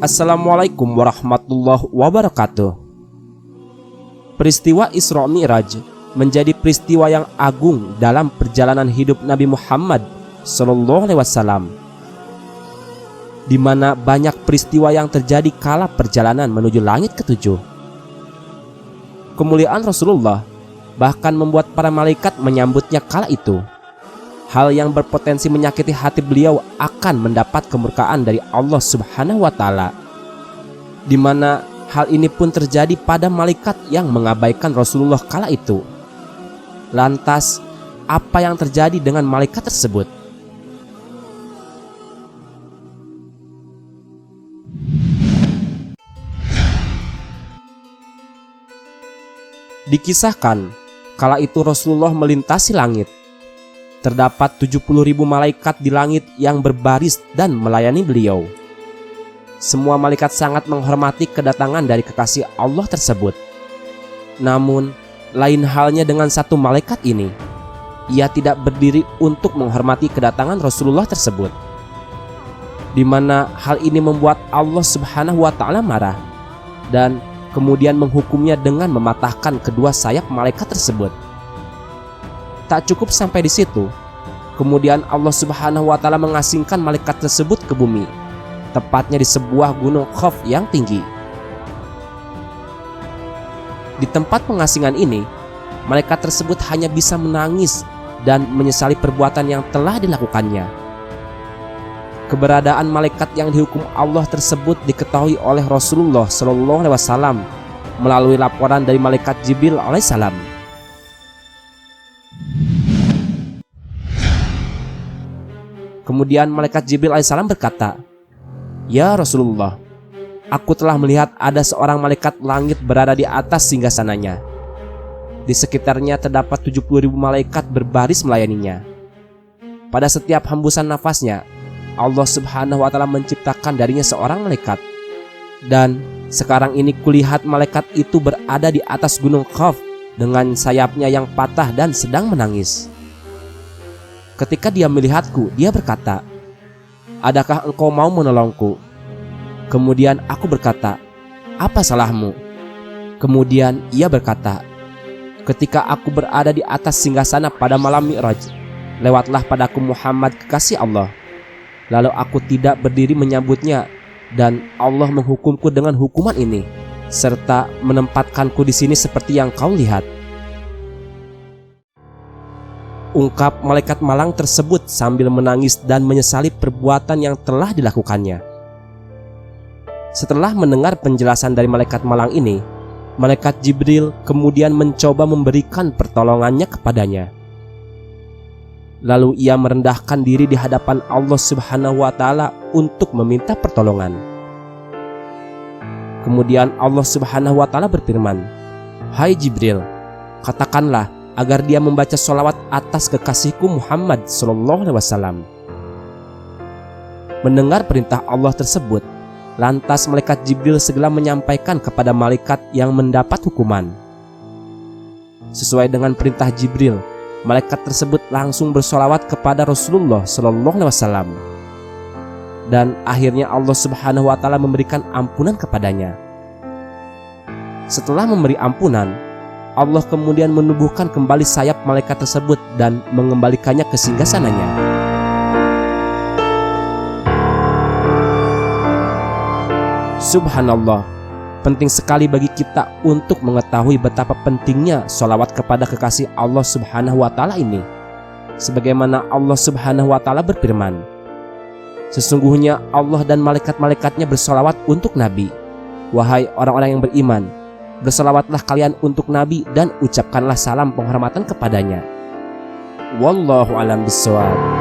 Assalamualaikum warahmatullahi wabarakatuh. Peristiwa Isra Mi'raj menjadi peristiwa yang agung dalam perjalanan hidup Nabi Muhammad SAW, di mana banyak peristiwa yang terjadi kala perjalanan menuju langit ketujuh. Kemuliaan Rasulullah bahkan membuat para malaikat menyambutnya kala itu. Hal yang berpotensi menyakiti hati beliau akan mendapat kemurkaan dari Allah Subhanahu wa Ta'ala, di mana hal ini pun terjadi pada malaikat yang mengabaikan Rasulullah kala itu. Lantas, apa yang terjadi dengan malaikat tersebut? Dikisahkan, kala itu Rasulullah melintasi langit. Terdapat 70.000 malaikat di langit yang berbaris dan melayani beliau. Semua malaikat sangat menghormati kedatangan dari kekasih Allah tersebut. Namun, lain halnya dengan satu malaikat ini. Ia tidak berdiri untuk menghormati kedatangan Rasulullah tersebut, di mana hal ini membuat Allah Subhanahu wa Ta'ala marah dan kemudian menghukumnya dengan mematahkan kedua sayap malaikat tersebut. Tak cukup sampai di situ, kemudian Allah Subhanahu wa Ta'ala mengasingkan malaikat tersebut ke bumi, tepatnya di sebuah gunung Khaf yang tinggi. Di tempat pengasingan ini, malaikat tersebut hanya bisa menangis dan menyesali perbuatan yang telah dilakukannya. Keberadaan malaikat yang dihukum Allah tersebut diketahui oleh Rasulullah SAW melalui laporan dari malaikat Jibril alaihissalam. Kemudian malaikat Jibril alaihissalam berkata, "Ya Rasulullah, aku telah melihat ada seorang malaikat langit berada di atas singgasananya. Di sekitarnya terdapat 70.000 malaikat berbaris melayaninya. Pada setiap hembusan nafasnya, Allah Subhanahu wa Ta'ala menciptakan darinya seorang malaikat. Dan sekarang ini kulihat malaikat itu berada di atas gunung Khaf dengan sayapnya yang patah dan sedang menangis. Ketika dia melihatku, dia berkata, 'Adakah engkau mau menolongku?' Kemudian aku berkata, 'Apa salahmu?' Kemudian ia berkata, 'Ketika aku berada di atas singgasana pada malam Mi'raj, lewatlah padaku Muhammad kekasih Allah. Lalu aku tidak berdiri menyambutnya, dan Allah menghukumku dengan hukuman ini, serta menempatkanku di sini seperti yang kau lihat.' Ungkap malaikat malang tersebut sambil menangis dan menyesali perbuatan yang telah dilakukannya. Setelah mendengar penjelasan dari malaikat malang ini, malaikat Jibril kemudian mencoba memberikan pertolongannya kepadanya. Lalu ia merendahkan diri di hadapan Allah Subhanahu wa Ta'ala untuk meminta pertolongan. Kemudian Allah Subhanahu wa Ta'ala berfirman, 'Hai Jibril, katakanlah agar dia membaca sholawat atas kekasihku Muhammad SAW.' Mendengar perintah Allah tersebut, lantas malaikat Jibril segera menyampaikan kepada malaikat yang mendapat hukuman. Sesuai dengan perintah Jibril, malaikat tersebut langsung bersholawat kepada Rasulullah SAW, dan akhirnya Allah Subhanahu wa Ta'ala memberikan ampunan kepadanya. Setelah memberi ampunan, Allah kemudian menumbuhkan kembali sayap malaikat tersebut dan mengembalikannya ke singgasananya. Subhanallah, penting sekali bagi kita untuk mengetahui betapa pentingnya sholawat kepada kekasih Allah Subhanahu wa Ta'ala ini. Sebagaimana Allah Subhanahu wa Ta'ala berfirman, "Sesungguhnya Allah dan malaikat-malaikatnya bersholawat untuk Nabi. Wahai orang-orang yang beriman, bersolawatlah kalian untuk Nabi dan ucapkanlah salam penghormatan kepadanya." Wallahu a'lam bishawab.